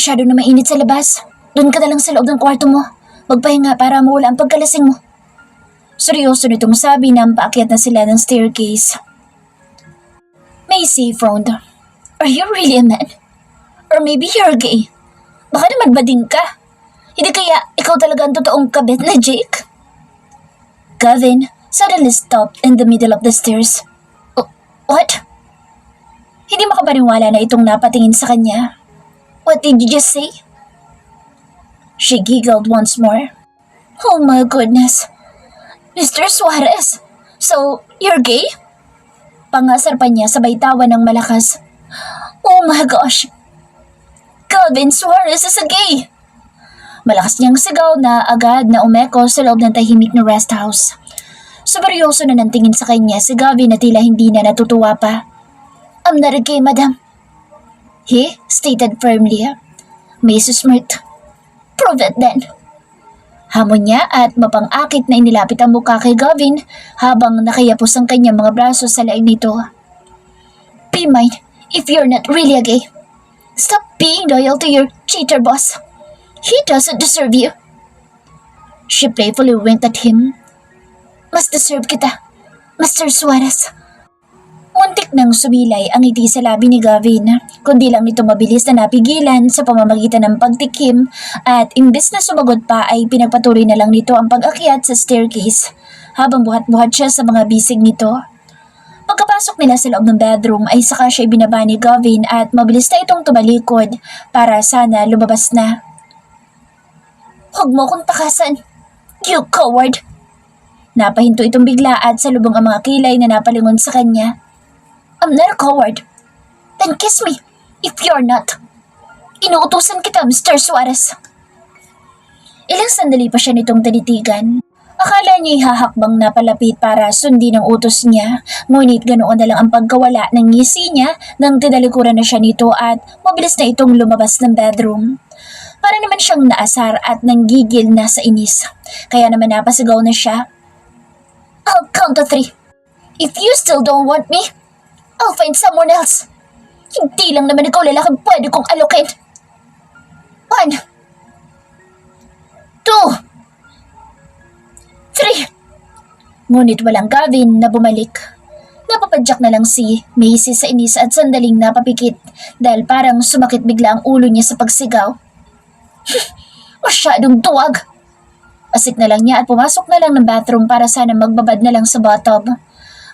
masyado na mainit sa labas. Doon ka na lang sa loob ng kwarto mo. Magpahinga para mawala ang pagkalasing mo. Seryoso nitong sabi na paakyat na sila ng staircase. Macy frowned. Are you really a man? Or maybe you're gay? Baka naman bading ka. Hindi kaya ikaw talaga ang totoong kabit na Jake? Gavin suddenly stopped in the middle of the stairs. What? Hindi makapaniwala na itong napatingin sa kanya. What did you just say? She giggled once more. Oh my goodness. Mr. Suarez, so you're gay? Pangasar pa niya sabay tawa ng malakas. Oh my gosh. Calvin Suarez is a gay. Malakas niyang sigaw na agad na umeko sa loob ng tahimik na rest house. Suberyoso na nang tingin sa kanya si Gavin na tila hindi na natutuwa pa. I'm not a gay, madam. He stated firmly. Mrs. Smith, prove it then. Hamon niya at mapang-akit na inilapit ang mukha kay Gavin habang nakayapos ang kanyang mga braso sa laig nito. Be mine if you're not really a gay. Stop being loyal to your cheater boss. He doesn't deserve you. She playfully winked at him. Mas deserve kita, Mr. Suarez. Muntik nang sumilay ang ngiti sa labi ni Gavin, kundi lang nito mabilis na napigilan sa pamamagitan ng pagtikim at imbes na sumagot pa ay pinagpatuloy na lang nito ang pag-akyat sa staircase habang buhat-buhat siya sa mga bisig nito. Pagkapasok nila sa loob ng bedroom ay saka siya ibinaba ni Gavin at mabilis na itong tumalikod para sana lumabas na. Huwag mo akong takasan, you coward! Napahinto itong bigla at salubong ang mga kilay na napalingon sa kanya. I'm not a coward. Then kiss me, if you're not. Inuutusan kita, Mr. Suarez. Ilang sandali pa siya nitong tinitigan. Akala niya ihahakbang na palapit para sundin ang utos niya, ngunit ganoon na lang ang pagkawala ng ngisi niya nang tinalikuran na siya nito at mabilis na itong lumabas ng bedroom. Para naman siyang naasar at nanggigil na sa inis. Kaya naman napasigaw na siya. I'll count to 3. If you still don't want me, I'll find someone else. Hindi lang naman ikaw lalaking pwede kong alokin. 1, 2, 3. Ngunit walang Gavin na bumalik. Napapadyak na lang si Macy sa inis at sandaling napapikit dahil parang sumakit bigla ang ulo niya sa pagsigaw. Masyadong tuwag. Asik na lang niya at pumasok na lang ng bathroom para sana magbabad na lang sa bathtub.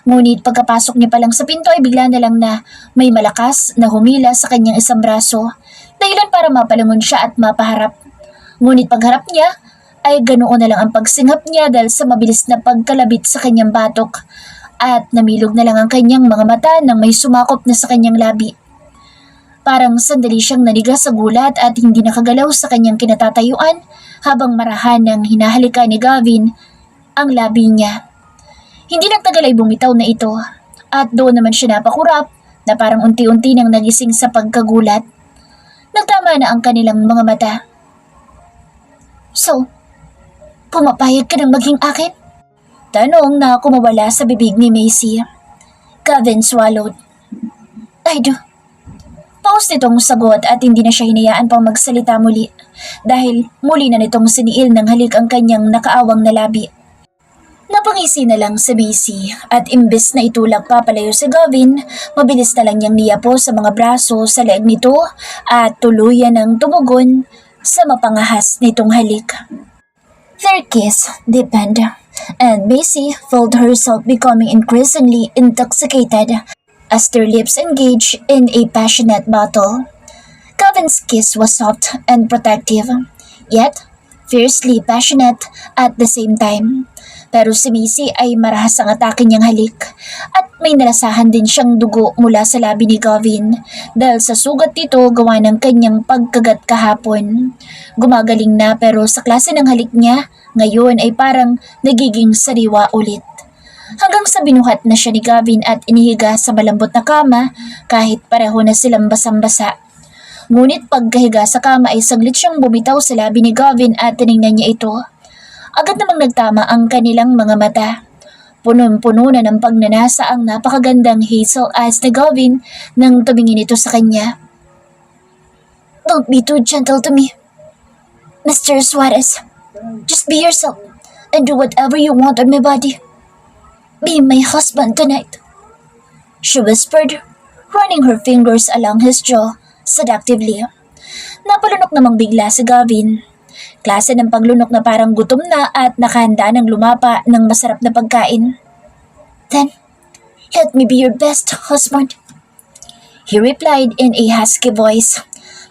Ngunit pagkapasok niya pa lang sa pinto ay bigla na lang na may malakas na humila sa kanyang isang braso, dahilan para mapalangon siya at mapaharap. Ngunit pagharap niya ay ganoon na lang ang pagsingap niya dahil sa mabilis na pagkalabit sa kanyang batok at namilog na lang ang kanyang mga mata nang may sumakop na sa kanyang labi. Parang sandali siyang naniga sa gulat at hindi nakagalaw sa kanyang kinatatayuan habang marahan ng hinahalikan ni Gavin ang labi niya. Hindi nagtagal ay bumitaw na ito at doon naman siya napakurap na parang unti-unti nang nagising sa pagkagulat. Nagtama na ang kanilang mga mata. So, pumapayag ka ng maging akin? Tanong na kumawala sa bibig ni Macy. Gavin swallowed. I do. Pause nitong sagot at hindi na siya hinayaan pang magsalita muli dahil muli na nitong siniil ng halik ang kanyang nakaawang na labi. Napangisi na lang si Macy at imbes na itulak papalayo si Gavin, mabilis na lang niyang niyapo sa mga braso sa leeg nito at tuluyan ng tumugon sa mapangahas nitong halik. Their kiss deepened and Macy felt herself becoming increasingly intoxicated as their lips engaged in a passionate battle. Gavin's kiss was soft and protective, yet fiercely passionate at the same time. Pero si Macy ay marahas ang atake niyang halik at may nalasahan din siyang dugo mula sa labi ni Gavin dahil sa sugat nito gawa ng kanyang pagkagat kahapon. Gumagaling na pero sa klase ng halik niya, ngayon ay parang nagiging sariwa ulit. Hanggang sa binuhat na siya ni Gavin at inihiga sa malambot na kama kahit pareho na silang basang-basa. Ngunit pagkahiga sa kama ay saglit siyang bumitaw sa labi ni Gavin at tiningnan niya ito. Agad namang nagtama ang kanilang mga mata. Punong-puno na ng pagnanasa ang napakagandang hazel eyes ni Gavin nang tumingin ito sa kanya. Don't be too gentle to me. Mr. Suarez, just be yourself and do whatever you want on my body. Be my husband tonight. She whispered, running her fingers along his jaw seductively. Napalunok namang bigla si Gavin. Klase ng paglunok na parang gutom na at nakahanda ng lumapa ng masarap na pagkain. Then, let me be your best husband. He replied in a husky voice,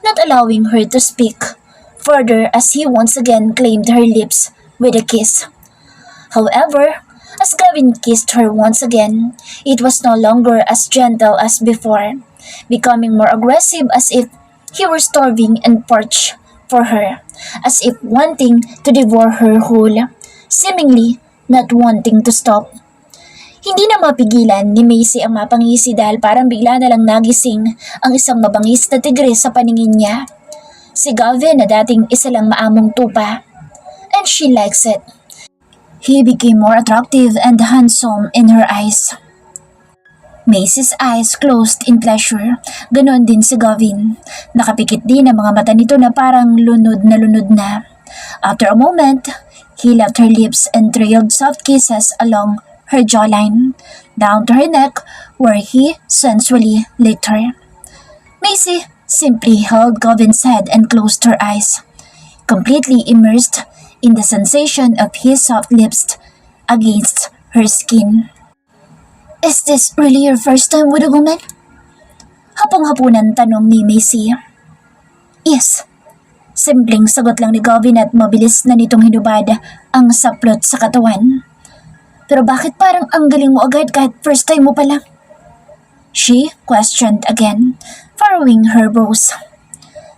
not allowing her to speak further as he once again claimed her lips with a kiss. However, as Gavin kissed her once again, it was no longer as gentle as before, becoming more aggressive as if he were starving and parched for her, as if wanting to devour her whole, seemingly not wanting to stop. Hindi na mapigilan ni Macy ang mapangisi dahil parang bigla na lang nagising ang isang mabangis na tigre sa paningin niya. Si Gavin na dating isa lang maamong tupa. And she likes it. He became more attractive and handsome in her eyes. Macy's eyes closed in pleasure. Ganon din si Gavin. Nakapikit din ang mga mata nito na parang lunod na lunod na. After a moment, he left her lips and trailed soft kisses along her jawline, down to her neck where he sensually licked her. Macy simply held Gavin's head and closed her eyes, completely immersed in the sensation of his soft lips against her skin. Is this really your first time with a woman? Hapong-hapunan tanong ni Macy. Yes. Simpleng sagot lang ni Gavin at mabilis na nitong hinubad ang saplot sa katawan. Pero bakit parang ang galing mo agad kahit first time mo pa lang? She questioned again, furrowing her brows.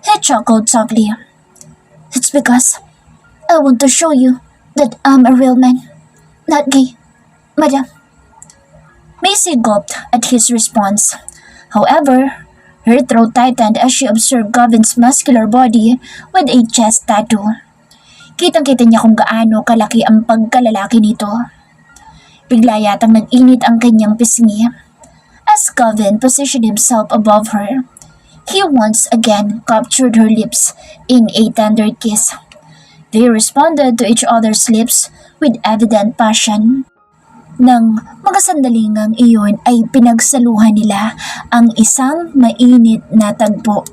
He chuckled softly. It's because I want to show you that I'm a real man, not gay, madam. Macy gulped at his response. However, her throat tightened as she observed Gavin's muscular body with a chest tattoo. Kitang-kita niya kung gaano kalaki ang pagkalalaki nito. Bigla yatang nag-init ang kanyang pisngi. As Gavin positioned himself above her, he once again captured her lips in a tender kiss. They responded to each other's lips with evident passion. Nang mga sandalingang iyon ay pinagsaluhan nila ang isang mainit na tagpo.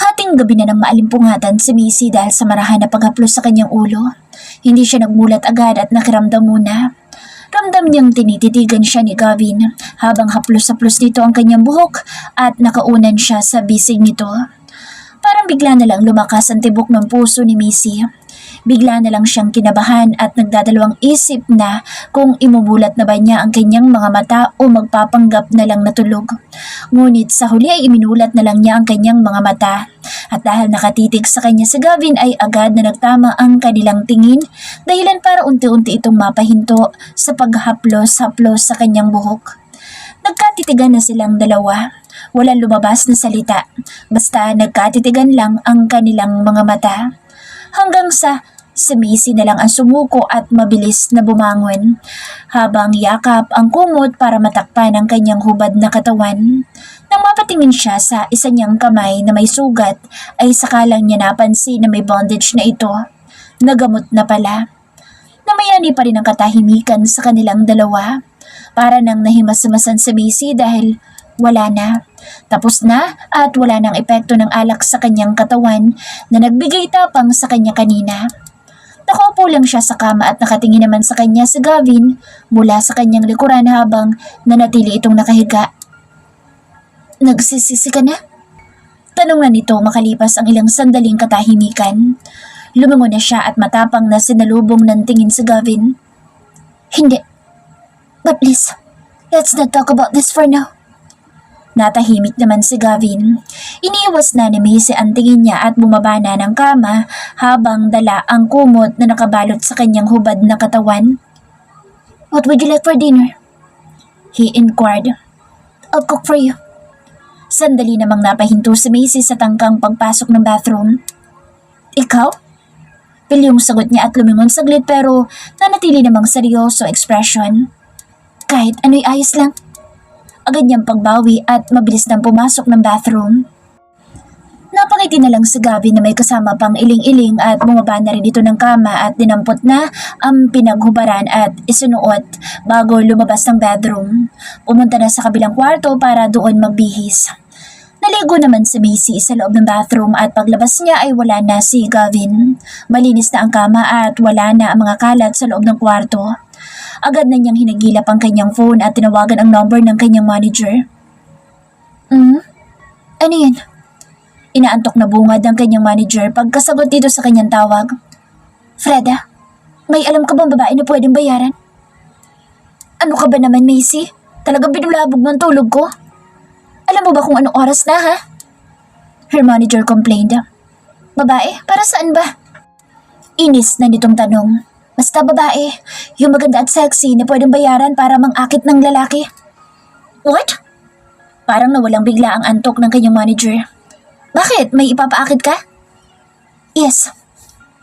Hating gabi na ng maalimpungatan si Macy dahil sa marahan na paghaplos sa kanyang ulo. Hindi siya nagmulat agad at nakiramdam muna. Ramdam niyang tinititigan siya ni Gavin habang haplos-haplos nito ang kanyang buhok at nakaunan siya sa bisig nito. Parang bigla na lang lumakas ang tibok ng puso ni Macy. Bigla na lang siyang kinabahan at nagdadalawang isip na kung imubulat na ba niya ang kanyang mga mata o magpapanggap na lang natulog. Ngunit sa huli ay iminulat na lang niya ang kanyang mga mata. At dahil nakatitig sa kanya si Gavin ay agad na nagtama ang kanilang tingin dahilan para unti-unti itong mapahinto sa paghaplos-haplos sa kanyang buhok. Nagkatitigan na silang dalawa. Walang lumabas na salita. Basta nagkatitigan lang ang kanilang mga mata. Hanggang sa si Macy na lang ang sumuko at mabilis na bumangon habang yakap ang kumot para matakpan ang kanyang hubad na katawan. Nang mapatingin siya sa isa niyang kamay na may sugat ay sakalang niya napansin na may bandage na ito. Nagamot na pala. Namayani pa rin ang katahimikan sa kanilang dalawa. Para nang nahimasamasan si Macy dahil wala na. Tapos na at wala nang epekto ng alak sa kanyang katawan na nagbigay tapang sa kanya kanina. Nakaupo lang siya sa kama at nakatingin naman sa kanya si Gavin mula sa kanyang likuran habang nanatili itong nakahiga. Nagsisisi ka na? Tanong na nito makalipas ang ilang sandaling katahimikan. Lumingon na siya at matapang na sinalubong ng tingin si Gavin. Hindi. But please, let's not talk about this for now. Natahimik naman si Gavin. Iniiwas na ni Macy ang tingin niya at bumaba na ng kama habang dala ang kumot na nakabalot sa kanyang hubad na katawan. What would you like for dinner? He inquired. I'll cook for you. Sandali namang napahinto si Macy sa tangkang pagpasok ng bathroom. Ikaw? Pilyong sagot niya at lumingon saglit pero nanatili namang seryoso expression. Kahit ano'y ayos lang. Agad niyang pagbawi at mabilis nang pumasok ng bathroom. Napangiti na lang si Gavin na may kasama pang iling-iling at bumaba na rin ito ng kama at dinampot na ang pinaghubaran at isinuot bago lumabas ng bedroom. Pumunta na sa kabilang kwarto para doon magbihis. Naligo naman si Macy sa loob ng bathroom at paglabas niya ay wala na si Gavin. Malinis na ang kama at wala na ang mga kalat sa loob ng kwarto. Agad na niyang hinagilap ang kanyang phone at tinawagan ang number ng kanyang manager. Ano yan? Inaantok na bungad ang kanyang manager pagkasagot dito sa kanyang tawag. Freda, may alam ka bang babae na pwedeng bayaran? Ano ka ba naman, Macy? Talagang binulabog ng tulog ko. Alam mo ba kung anong oras na, ha? Her manager complained. Babae? Para saan ba? Inis na nitong tanong. Basta babae, yung maganda at sexy na pwedeng bayaran para mang-akit ng lalaki. What? Parang nawalang bigla ang antok ng kanyang manager. Bakit? May ipapaakit ka? Yes,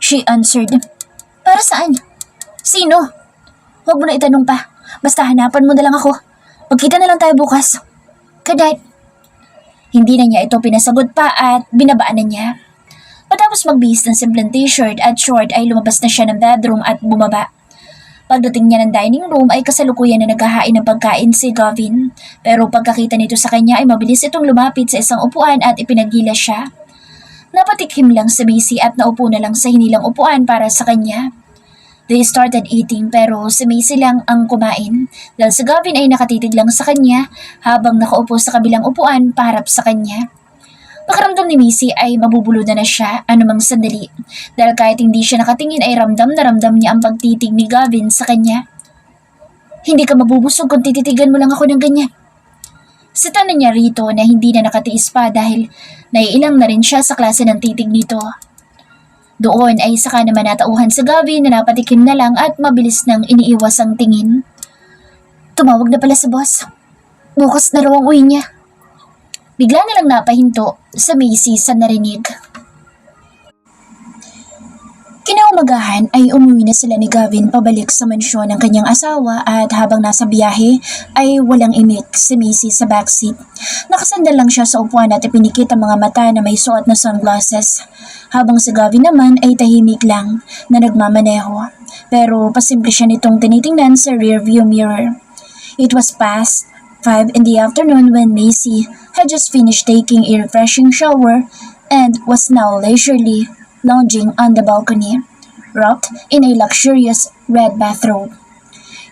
she answered. Para saan? Sino? Huwag mo na itanong pa. Basta hanapan mo na lang ako. Magkita na lang tayo bukas. Good night. Hindi na niya ito pinasagot pa at binabaan na niya. Matapos magbihis ng simpleng t-shirt at short ay lumabas na siya ng bedroom at bumaba. Pagdating niya ng dining room ay kasalukuyan na naghahain ng pagkain si Gavin. Pero pagkakita nito sa kanya ay mabilis itong lumapit sa isang upuan at ipinagila siya. Napatikim lang si Macy at naupo na lang sa hinilang upuan para sa kanya. They started eating pero si Macy lang ang kumain dahil si Gavin ay nakatitig lang sa kanya habang nakaupo sa kabilang upuan paharap sa kanya. Pakiramdam ni Macy ay mabubulunan na siya anumang sandali dahil kahit hindi siya nakatingin ay ramdam na ramdam niya ang pagtitig ni Gavin sa kanya. Hindi ka mabubusog kung tititigan mo lang ako ng ganyan. Sita na niya rito na hindi na nakatiis pa dahil naiilang na rin siya sa klase ng titig nito. Doon ay saka naman natauhan sa Gavin na napatikim na lang at mabilis nang iniiwas ang tingin. Tumawag na pala sa boss. Bukas na raw ang uwi niya. Bigla na lang napahinto sa Macy sa narinig. Kinaumagahan ay umuwi na sila ni Gavin pabalik sa mansyon ng kanyang asawa at habang nasa biyahe ay walang imik si Macy sa backseat. Nakasandal lang siya sa upuan at ipinikit ang mga mata na may suot na sunglasses. Habang si Gavin naman ay tahimik lang na nagmamaneho. Pero pasimple siya nitong tinitingnan sa rearview mirror. It was past 5 in the afternoon when Macy had just finished taking a refreshing shower and was now leisurely lounging on the balcony, wrapped in a luxurious red bathrobe.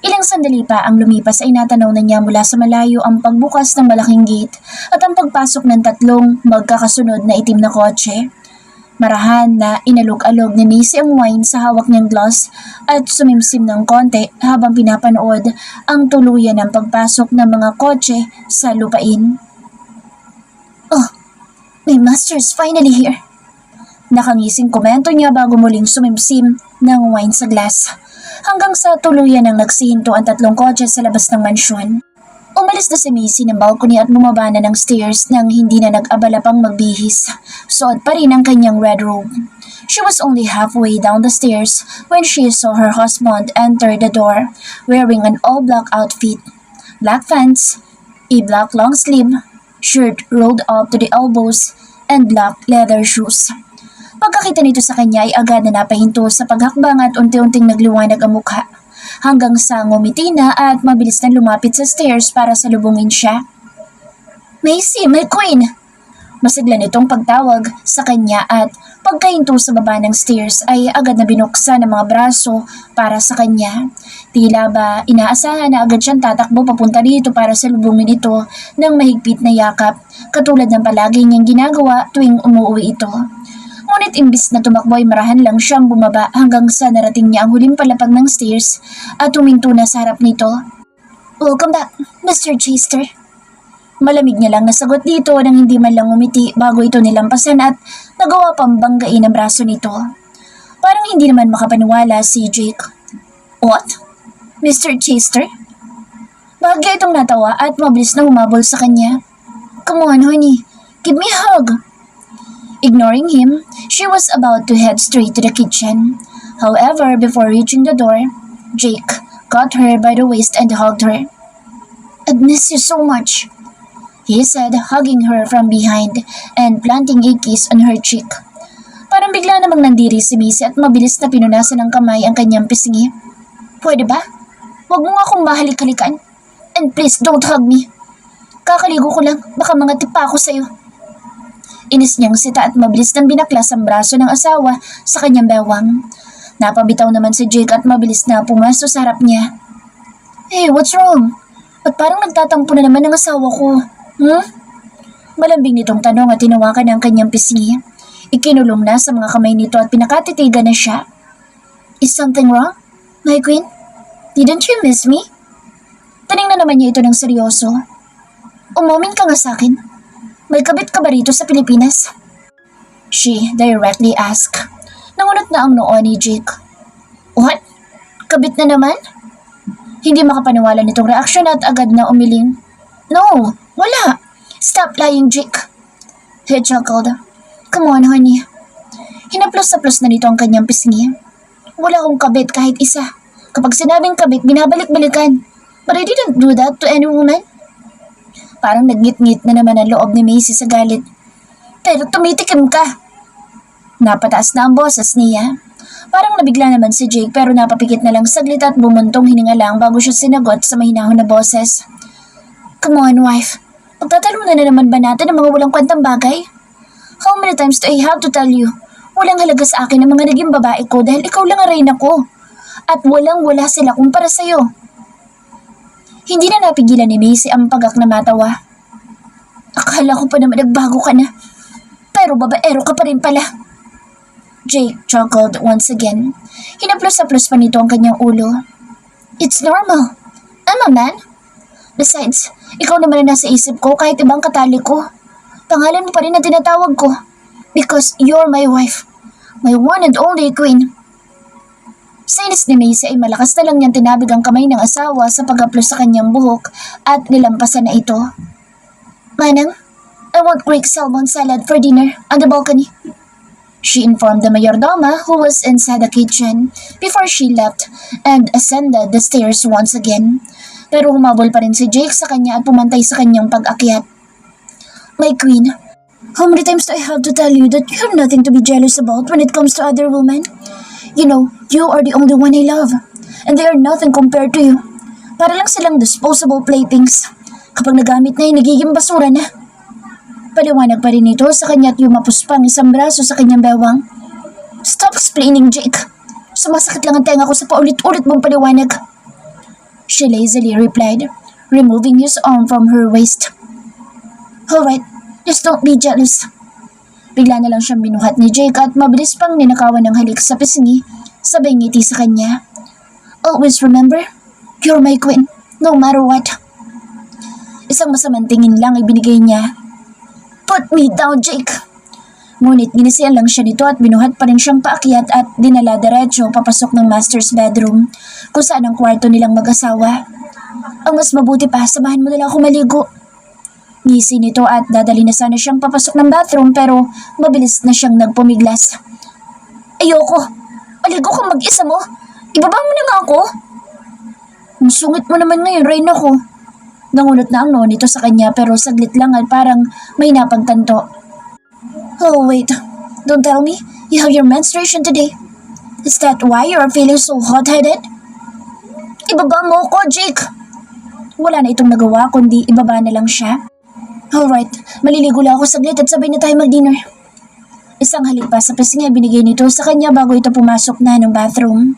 Ilang sandali pa ang lumipas ay natanaw na niya mula sa malayo ang pagbukas ng malaking gate at ang pagpasok ng tatlong magkakasunod na itim na kotse. Marahan na inalog-alog ni Macy ang wine sa hawak niyang glass at sumimsim ng konti habang pinapanood ang tuluyan ng pagpasok ng mga kotse sa lupain. Oh, my master's finally here. Nakangising komento niya bago muling sumimsim ng wine sa glass hanggang sa tuluyan ng nagsihinto ang tatlong kotse sa labas ng mansyon. Umalis na si Macy ng balcony at bumaba na ng stairs nang hindi na nag-abala pang magbihis. Suot pa rin ang kanyang red robe. She was only halfway down the stairs when she saw her husband enter the door wearing an all-black outfit, black pants, a black long-sleeve shirt rolled up to the elbows, and black leather shoes. Pagkakita nito sa kanya ay agad na napahinto sa paghakbang at unti-unting nagliwanag ang mukha. Hanggang sa ngumiti na at mabilis na lumapit sa stairs para salubungin siya. Macy, my queen! Masigla nitong pagtawag sa kanya at pagkahinto sa baba ng stairs ay agad na binuksan ng mga braso para sa kanya. Tila ba inaasahan na agad siyang tatakbo papunta dito para salubungin ito ng mahigpit na yakap katulad ng palagi niyang ginagawa tuwing umuwi ito. Ngunit imbis na tumakbo ay marahan lang siyang bumaba hanggang sa narating niya ang huling palapag ng stairs at huminto na sa harap nito. Welcome back, Mr. Chester. Malamig niya lang nasagot dito nang hindi man lang umiti bago ito nilampasan at nagawa pang banggain ang braso nito. Parang hindi naman makapaniwala si Jake. What? Mr. Chester? Bahagya itong natawa at mabilis na humabol sa kanya. Come on, honey. Give me a hug. Ignoring him, she was about to head straight to the kitchen. However, before reaching the door, Jake caught her by the waist and hugged her. I'd miss you so much. he said, hugging her from behind and planting a kiss on her cheek. Parang bigla namang nandiri si Macy at mabilis na pinunasan ng kamay ang kanyang pisngi. Pwede ba? Huwag mo nga akong mahalik-halikan. And please don't hug me. Kakaligo ko lang, baka mga tipa ako sa'yo. Inis niyang sita at mabilis nang binaklas ang braso ng asawa sa kanyang bewang. Napabitaw naman si Jake at mabilis na pumasok sa harap niya. Hey, what's wrong? At parang nagtatampo na naman ang asawa ko. Malambing nitong tanong at tinawakan ang kanyang pisngi. Ikinulong na sa mga kamay nito at pinakatitigan na siya. Is something wrong, my queen? Didn't you miss me? Taningnan naman niya ito ng seryoso. Umamin ka nga sa akin. May kabit ka ba rito sa Pilipinas? She directly asked. Nangunot na ang noo ni Jake. What? Kabit na naman? Hindi makapaniwala nitong reaksyon at agad na umiling. No, wala. Stop lying, Jake. He chuckled. Come on, honey. Hinaplos-saplos na nito ang kanyang pisngi. Wala akong kabit kahit isa. Kapag sinabing kabit, binabalik-balikan. But I didn't do that to any woman. Parang nagngit-ngit na naman ang loob ni Macy sa galit. Pero tumitikim ka. Napataas na ang boses niya. Parang nabigla naman si Jake pero napapikit na lang saglit at bumuntong hininga lang bago siya sinagot sa mahinahon na boses. Come on, wife. Pagtatalunan na naman ba natin ang mga walang kwentang bagay? How many times do I have to tell you? Walang halaga sa akin ang mga naging babae ko dahil ikaw lang ang reyna ko. At walang-wala sila kumpara sa'yo. Hindi na napigilan ni Macy ang pagak na matawa. Akala ko pa naman nagbago ka na. Pero babaero ka pa rin pala. Jake chuckled once again. Hinaplos-saplos pa nito ang kanyang ulo. It's normal. I'm a man. Besides, ikaw naman ang nasa isip ko kahit ibang katali ko. Pangalan mo pa rin na tinatawag ko. Because you're my wife. My one and only queen. Sa inis ni Macy ay malakas na lang niyang tinabig ang kamay ng asawa sa pag-aplos sa kanyang buhok at nilampasan na ito. Manang, I want Greek salmon salad for dinner on the balcony. She informed the mayordoma who was inside the kitchen before she left and ascended the stairs once again. Pero humabol pa rin si Jake sa kanya at pumantay sa kanyang pag-akyat. My queen, how many times do I have to tell you that you have nothing to be jealous about when it comes to other women? You know, you are the only one I love, and they are nothing compared to you. Para lang silang disposable playthings. Kapag nagamit na ay nagiging basura na. Paliwanag pa rin ito sa kanya at yumapos pang isang braso sa kanyang bewang. Stop explaining, Jake. Sumasakit lang ang tenga ko sa paulit-ulit mong paliwanag. She lazily replied, removing his arm from her waist. Alright, just don't be jealous. Bigla na lang siyang binuhat ni Jake at mabilis pang ninakawan ng halik sa pisngi, sabay ngiti sa kanya. Always remember, you're my queen, no matter what. Isang masamang tingin lang ibinigay niya. Put me down, Jake. Ngunit ginisiyan lang siya nito at binuhat pa rin siyang paakyat at dinala diretso papasok ng master's bedroom, kung saan ang kwarto nilang mag-asawa. Ang mas mabuti pa, samahan mo na lang ako maligo. Ngisi nito at dadali na sana siyang papasok ng bathroom pero mabilis na siyang nagpumiglas. Ayoko! Aligo ka mag-isa mo! Ibaba mo na nga ako! Ang sungit mo naman ngayon, reyna ko. Nangunot na ang noo nito sa kanya pero saglit lang at parang may napagtanto. Oh wait, don't tell me you have your menstruation today. Is that why you are feeling so hot-headed? Ibaba mo ko, Jake! Wala na itong nagawa kundi ibaba na lang siya. Alright, maliligo lang ako saglit at sabay na tayo mag-dinner. Isang halik pa sa pisngi binigay nito sa kanya bago ito pumasok na ng bathroom.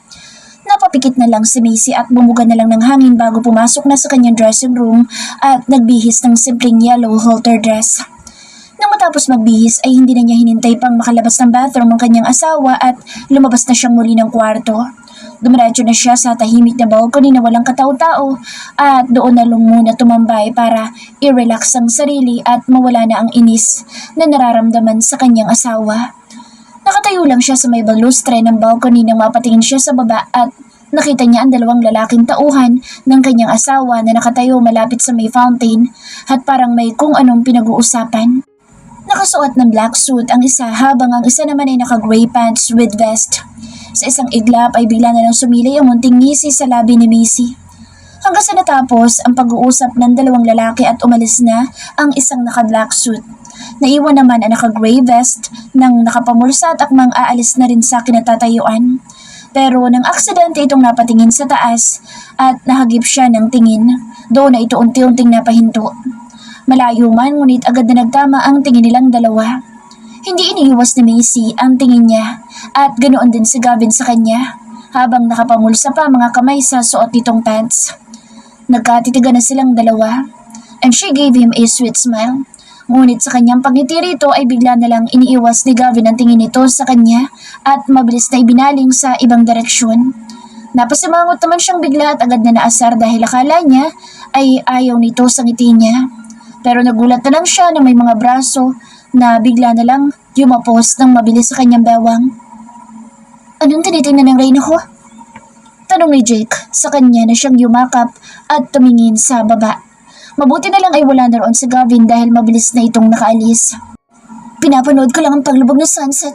Napapikit na lang si Macy at bumuga na lang ng hangin bago pumasok na sa kanyang dressing room at nagbihis ng simpleng yellow halter dress. Nang matapos magbihis ay hindi na niya hinintay pang makalabas ng bathroom ang kanyang asawa at lumabas na siyang muli ng kwarto. Dumiretso na siya sa tahimik na balcony na walang katao-tao at doon na muna tumambay para i-relax ang sarili at mawala na ang inis na nararamdaman sa kanyang asawa. Nakatayo lang siya sa may balustre ng balcony nang mapatingin siya sa baba at nakita niya ang dalawang lalaking tauhan ng kanyang asawa na nakatayo malapit sa may fountain at parang may kung anong pinag-uusapan. Nakasuot ng black suit ang isa habang ang isa naman ay naka-gray pants with vest. Sa isang iglap ay bigla na lang sumilay ang munting ngisi sa labi ni Macy. Hanggang sa natapos ang pag-uusap ng dalawang lalaki at umalis na ang isang naka-black suit. Naiwan naman ang naka-gray vest ng nakapamulsa at akmang aalis na rin sa kinatatayuan. Pero nang aksidente itong napatingin sa taas at nahagip siya ng tingin, doon na ito unti-unting napahinto. Malayo man ngunit agad na nagtama ang tingin nilang dalawa. Hindi iniiwas ni Macy ang tingin niya at ganoon din si Gavin sa kanya habang nakapamulsa pa mga kamay sa suot nitong pants. Nagkatitigan na silang dalawa and she gave him a sweet smile. Ngunit sa kanyang pagngiti rito ay bigla na lang iniiwas ni Gavin ang tingin nito sa kanya at mabilis na ibinaling sa ibang direksyon. Napasimangot naman siyang bigla at agad na naasar dahil akala niya ay ayaw nito sa ngiti niya. Pero nagulat na lang siya na may mga braso na bigla na lang yumapos ng mabilis sa kanyang bewang. Anong tinitingnan ng Reyna ko? Tanong ni Jake sa kanya na siyang yumakap at tumingin sa baba. Mabuti na lang ay wala na roon si Gavin dahil mabilis na itong nakaalis. Pinapanood ko lang ang paglubog ng sunset.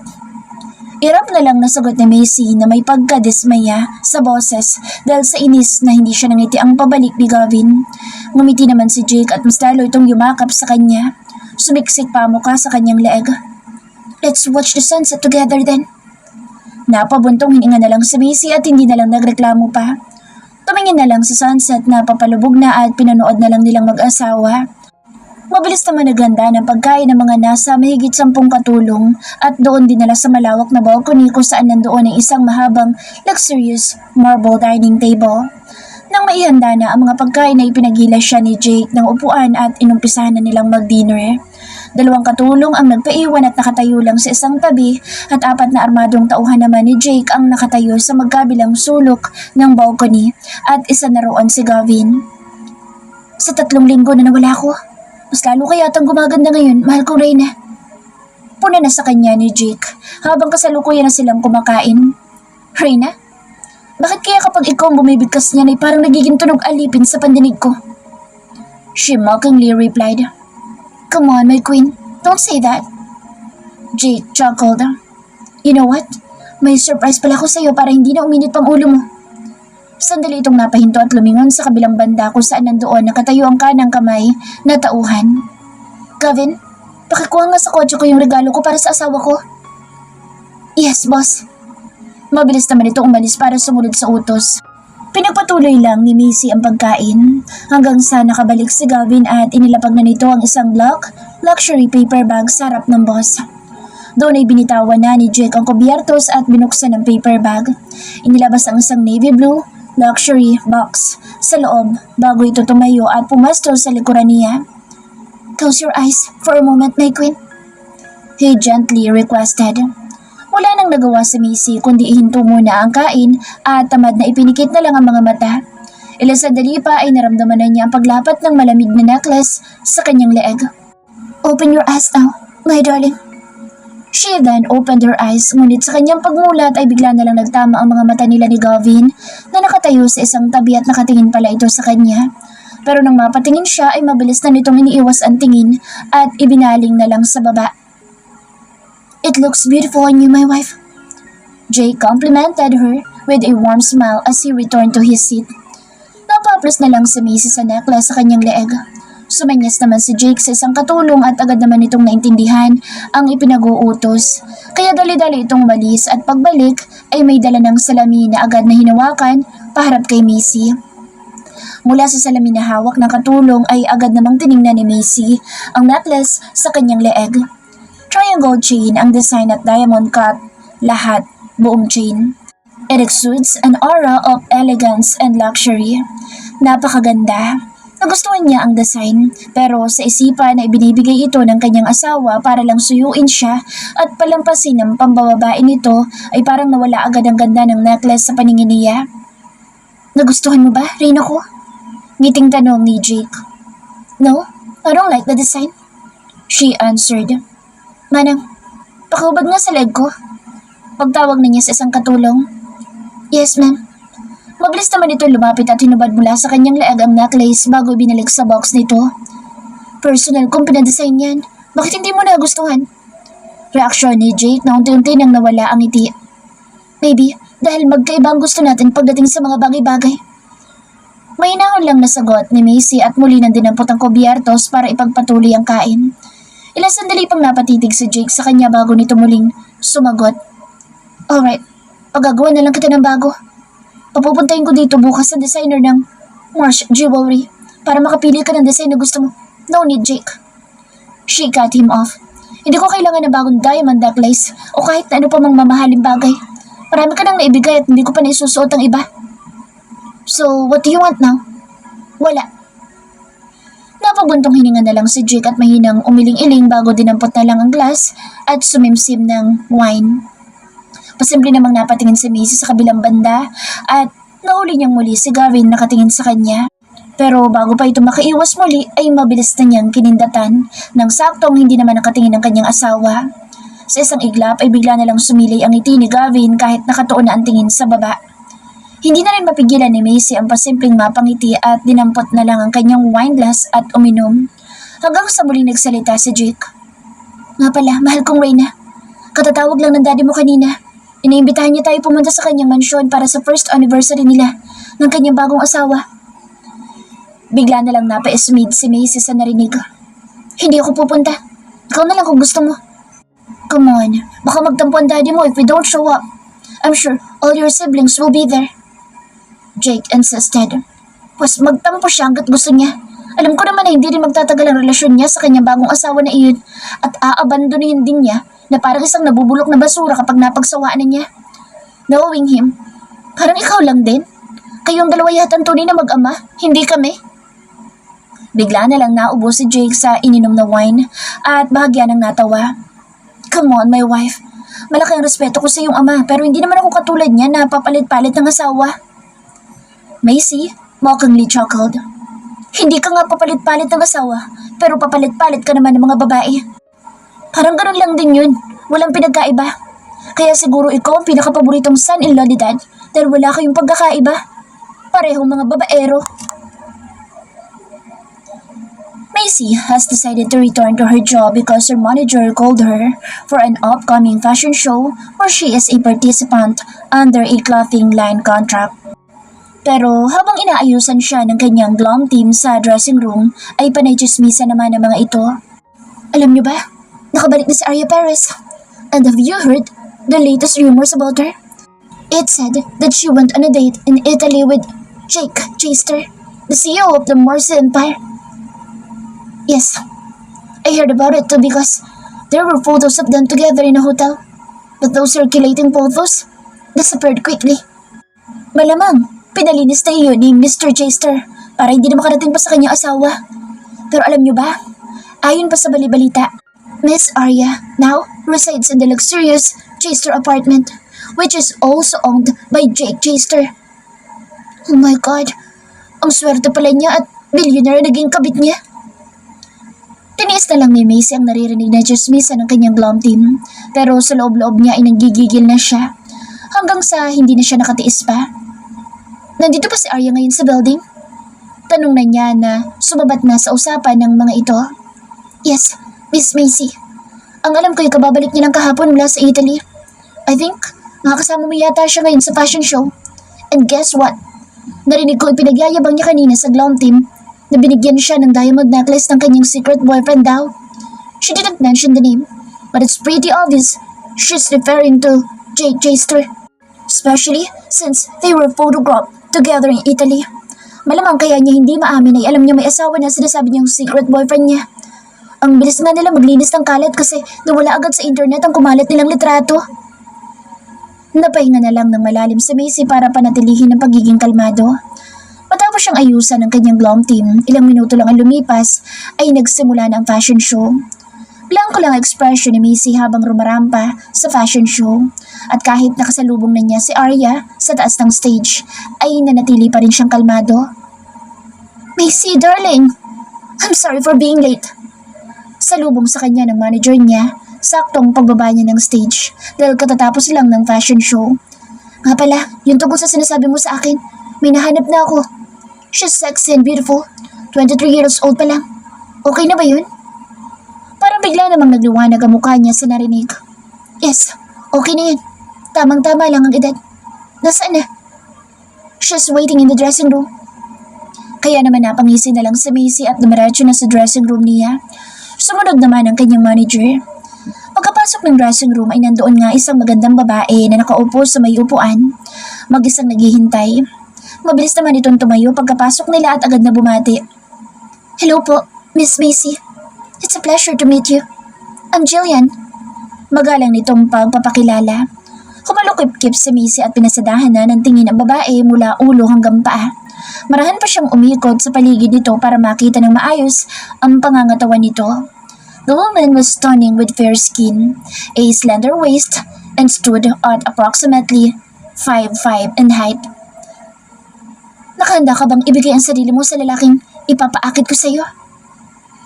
Irap na lang nasagot ni Macy na may pagkadismaya sa boses dahil sa inis na hindi siya nangiti ang pabalik ni Gavin. Ngumiti naman si Jake at mas lalo itong yumakap sa kanya. Sumiksik pa mukha sa kanyang leeg. Let's watch the sunset together then. Napabuntong hininga na lang si Macy at hindi na lang nagreklamo pa. Tumingin na lang sa sunset na papalubog na at pinanood na lang nilang mag-asawa. Mabilis naman naghanda ng pagkain ng mga nasa mahigit 10 katulong at doon dinala sa malawak na balcony kung saan nandoon ang isang mahabang luxurious marble dining table. Nang maihanda na ang mga pagkain ay ipinagila siya ni Jake ng upuan at inumpisahan na nilang mag-dinner. 2 katulong ang nagpaiwan at nakatayo lang sa isang tabi at 4 na armadong tauhan naman ni Jake ang nakatayo sa magkabilang sulok ng balcony at isa na roon si Gavin. Sa 3 linggo na nawala ko, mas lalo kaya atang gumaganda ngayon, mahal kong Reyna. Puna na sa kanya ni Jake habang kasalukuyan na silang kumakain. Reyna, bakit kaya kapag ikaw ang bumibigkas niyan ay parang nagiging tunog alipin sa pandinig ko? She mockingly replied. Come on, my queen. Don't say that. Jake chuckled. You know what? May surprise pala ko sa'yo para hindi na uminit pang ulo mo. Sandali itong napahinto at lumingon sa kabilang banda kung saan nandoon nakatayo ang kanang kamay na tauhan. Gavin, pakikuha nga sa kotse ko yung regalo ko para sa asawa ko. Yes, boss. Mabilis naman ito umalis para sumunod sa utos. Pinagpatuloy lang ni Macy ang pagkain hanggang sa nakabalik si Gavin at inilapag na nito ang isang black luxury paper bag sa harap ng boss. Doon ay binitawan na ni Jake ang kubyertos at binuksan ang paper bag. Inilabas ang isang navy blue luxury box sa loob bago ito tumayo at pumasto sa likuran niya. Close your eyes for a moment, my queen. He gently requested. Wala nang nagawa si Macy kundi ihinto muna ang kain at tamad na ipinikit na lang ang mga mata. Ilang sandali pa ay naramdaman na niya ang paglapat ng malamig na necklace sa kanyang leeg. Open your eyes now, my darling. She then opened her eyes ngunit sa kanyang pagmulat ay bigla na lang nagtama ang mga mata nila ni Gavin na nakatayo sa isang tabi at nakatingin pala ito sa kanya. Pero nang mapatingin siya ay mabilis na nitong iniiwas ang tingin at ibinaling na lang sa baba. It looks beautiful on you, my wife. Jake complimented her with a warm smile as he returned to his seat. Napaplos na lang si Macy sa necklace sa kanyang leeg. Sumenyas naman si Jake sa isang katulong at agad naman itong naintindihan ang ipinag-uutos. Kaya dali-dali itong umalis at pagbalik ay may dala ng salamin na agad na hinawakan paharap kay Macy. Mula sa salamin na hawak ng katulong ay agad namang tiningnan ni Macy ang necklace sa kanyang leeg. Triangle chain ang design at diamond cut, lahat, buong chain. It exudes an aura of elegance and luxury. Napakaganda. Nagustuhan niya ang design pero sa isipan na ibinibigay ito ng kanyang asawa para lang suyuin siya at palampasin ang pambababae nito ay parang nawala agad ang ganda ng necklace sa paningin niya. Nagustuhan mo ba, Reyna ko? Ngiting tanong ni Jake. No, I don't like the design. She answered. Manang, pakahubad nga sa leg ko. Pagtawag na niya sa isang katulong. Yes, ma'am. Mabilis naman ito lumapit at hinubad mula sa kanyang leeg ang necklace bago binalik sa box nito. Personal kong pinadesign yan. Bakit hindi mo nagustuhan? Reaksyon ni Jake na unti-unti nang nawala ang ngiti. Maybe, dahil magkaiba ang gusto natin pagdating sa mga bagay-bagay. May hinahon lang na sagot ni Macy at muli nang dinampot ang kubyertos para ipagpatuloy ang kain. Ilang sandali pang napatitig si Jake sa kanya bago nito muling sumagot. Alright, pagagawa na lang kita ng bago. Papupuntahin ko dito bukas sa designer ng Marsh Jewelry para makapili ka ng design na gusto mo. No need, Jake. She cut him off. Hindi ko kailangan ng bagong diamond necklace o kahit na ano pa mang mamahaling bagay. Marami ka nang naibigay at hindi ko pa naisusuot ang iba. So, what do you want now? Wala. Napabuntong hininga na lang si Jake at mahinang umiling-iling bago dinampot na lang ang glass at sumimsim ng wine. Pasimple namang napatingin si Macy sa kabilang banda at nahuli niyang muli si Gavin nakatingin sa kanya. Pero bago pa ito makaiwas muli ay mabilis na niyang kinindatan nang saktong hindi naman nakatingin ang kanyang asawa. Sa isang iglap ay bigla na lang sumilay ang ngiti ni Gavin kahit nakatuon na ang tingin sa baba. Hindi na rin mapigilan ni Macy ang pasimpleng mapangiti at dinampot na lang ang kanyang wine glass at uminom. Hanggang sa muling nagsalita si Jake. Nga pala, mahal kong Reyna. Katatawag lang ng daddy mo kanina. Iniimbitahan niya tayo pumunta sa kanyang mansyon para sa first anniversary nila ng kanyang bagong asawa. Bigla na lang napaismid si Macy sa narinig. Hindi ako pupunta. Ikaw na lang kung gusto mo. Come on, baka magtampo ang daddy mo if we don't show up. I'm sure all your siblings will be there. Jake insisted. Pues magtampo siya hanggat gusto niya. Alam ko naman na hindi rin magtatagal ang relasyon niya sa kanyang bagong asawa na iyon at aabandonin din niya na parang isang nabubulok na basura kapag napagsawaan na niya. Knowing him, parang ikaw lang din. Kayong dalawa yata ang tunay na mag-ama, hindi kami. Bigla na lang naubo si Jake sa ininom na wine at bahagya ng natawa. Come on, my wife. Malaki ang respeto ko sa iyong ama pero hindi naman ako katulad niya na papalit-palit ng asawa. Macy mockingly chuckled. Hindi ka nga papalit-palit ng asawa pero papalit-palit ka naman ng mga babae. Parang ganun lang din yun. Walang pinagkaiba. Kaya siguro ikaw ang pinakapaboritong son-in-law ni Dad dahil wala kayong pagkakaiba. Parehong mga babaero. Macy has decided to return to her job because her manager called her for an upcoming fashion show where she is a participant under a clothing line contract. Pero habang inaayusan siya ng kanyang glam team sa dressing room, ay panay-chismisa naman ng mga ito. Alam niyo ba, nakabalik na si Arya Perez. And have you heard the latest rumors about her? It said that she went on a date in Italy with Jake Chester, the CEO of the Marcy Empire. Yes, I heard about it too because there were photos of them together in a hotel. But those circulating photos disappeared quickly. Malamang, pinalinis na iyon ni Mr. Chester para hindi na makarating pa sa kanyang asawa. Pero alam niyo ba, ayon pa sa balibalita, Miss Arya now resides in the luxurious Chester apartment, which is also owned by Jake Chester. Oh my God, ang swerte pala niya at billionaire naging kabit niya. Tiniis na lang ni Macy ang naririnig na chismisa ng kanyang glam team, pero sa loob-loob niya ay nanggigigil na siya, hanggang sa hindi na siya nakatiis pa. Nandito pa si Arya ngayon sa building? Tanong na niya na sumabat na sa usapan ng mga ito. Yes, Miss Macy. Ang alam ko ay kababalik niya ng kahapon mula sa Italy. I think, makakasama mo yata siya ngayon sa fashion show. And guess what? Narinig ko ipinagyayabang niya kanina sa glam team na binigyan siya ng diamond necklace ng kanyang secret boyfriend daw. She didn't mention the name, but it's pretty obvious she's referring to Jake Chester. Especially since they were photographed together in Italy. Malamang kaya niya hindi maamin ay alam niya may asawa na sinasabi niyang secret boyfriend niya. Ang bilis nga nila maglinis ng kalat kasi nawala agad sa internet ang kumalat nilang litrato. Napahinga na lang ng malalim si Macy para panatilihin ang pagiging kalmado. Matapos siyang ayusan ng kanyang glam team, ilang minuto lang ang lumipas, ay nagsimula na ang fashion show. Blanko lang ang expression ni Macy habang rumarampa sa fashion show. At kahit nakasalubong na niya si Arya sa taas ng stage, ay nanatili pa rin siyang kalmado. Macy, darling! I'm sorry for being late. Salubong sa kanya ng manager niya, saktong pagbaba niya ng stage dahil katatapos lang ng fashion show. Nga pala, yung tungkol sa sinasabi mo sa akin, may nahanap na ako. She's sexy and beautiful. 23 years old pa lang. Okay na ba yun? Parang bigla namang nagliwanag ang mukha niya sa narinig. Yes, okay na yun. Tamang-tama lang ang edad. Nasaan na? She's waiting in the dressing room. Kaya naman napangisi na lang si Macy at dumiretso na sa dressing room niya. Sumunod naman ang kanyang manager. Pagkapasok ng dressing room ay nandoon nga isang magandang babae na nakaupo sa may upuan, mag-isang naghihintay. Mabilis naman itong tumayo pagkapasok nila at agad na bumati. Hello po, Miss Macy. It's a pleasure to meet you. I'm Jillian. Magalang nitong pagpapakilala. Kumalukip-kip si Macy at pinasadahan na ng tingin ang babae mula ulo hanggang paa. Marahan pa siyang umikot sa paligid nito para makita ng maayos ang pangangatawan nito. The woman was stunning with fair skin, a slender waist, and stood at approximately 5'5" in height. Nakahanda ka bang ibigay ang sarili mo sa lalaking ipapaakit ko sa iyo?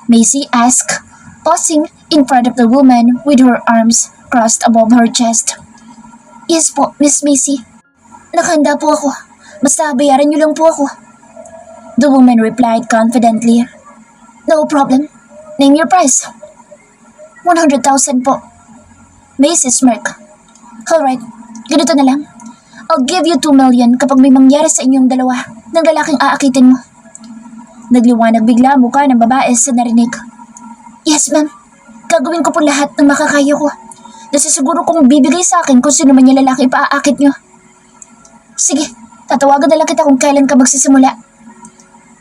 Macy asked, pausing in front of the woman with her arms crossed above her chest. Yes po, Miss Macy. Nakahanda po ako. Basta bayaran niyo lang po ako. The woman replied confidently. No problem. Name your price. 100,000 po. Macy smirk. Alright, ganito na lang. I'll give you 2 million kapag may mangyari sa inyong dalawa ng lalaking aakitin mo. Nagliwanag bigla ang mukha ng babae sa narinig. Yes, ma'am. Gagawin ko po lahat ng makakaya ko. Nasisiguro kong bibigay sa akin kung sino man yung lalaki ipaaakit nyo. Sige, tatawagan na lang kita kung kailan ka magsisimula.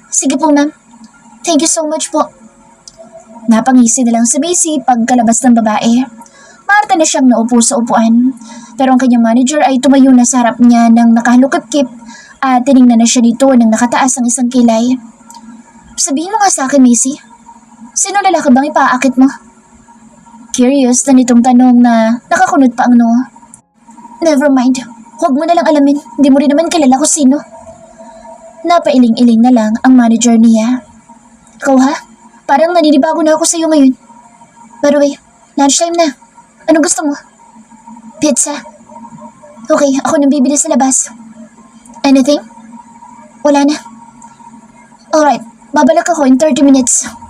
Sige po, ma'am. Thank you so much po. Napangisi na lang si Macy pagkalabas ng babae. Maarta na siyang naupo sa upuan. Pero ang kanyang manager ay tumayo na sa harap niya ng nakahalukip-kip at tiningnan na siya nito ng nakataas ang isang kilay. Sabihin mo nga sa akin, Macy. Sino lalaki bang ipaakit mo? Curious na nitong tanong na nakakunot pa ang noo. Never mind. Huwag mo na lang alamin. Hindi mo rin naman kilala kung sino. Napailing-iling na lang ang manager niya. Ikaw ha? Parang naninibago na ako sa iyo ngayon. By the way, lunchtime na. Anong gusto mo? Pizza. Okay, ako nang bibili sa labas. Anything? Wala na. Alright, babalik ako in 30 minutes.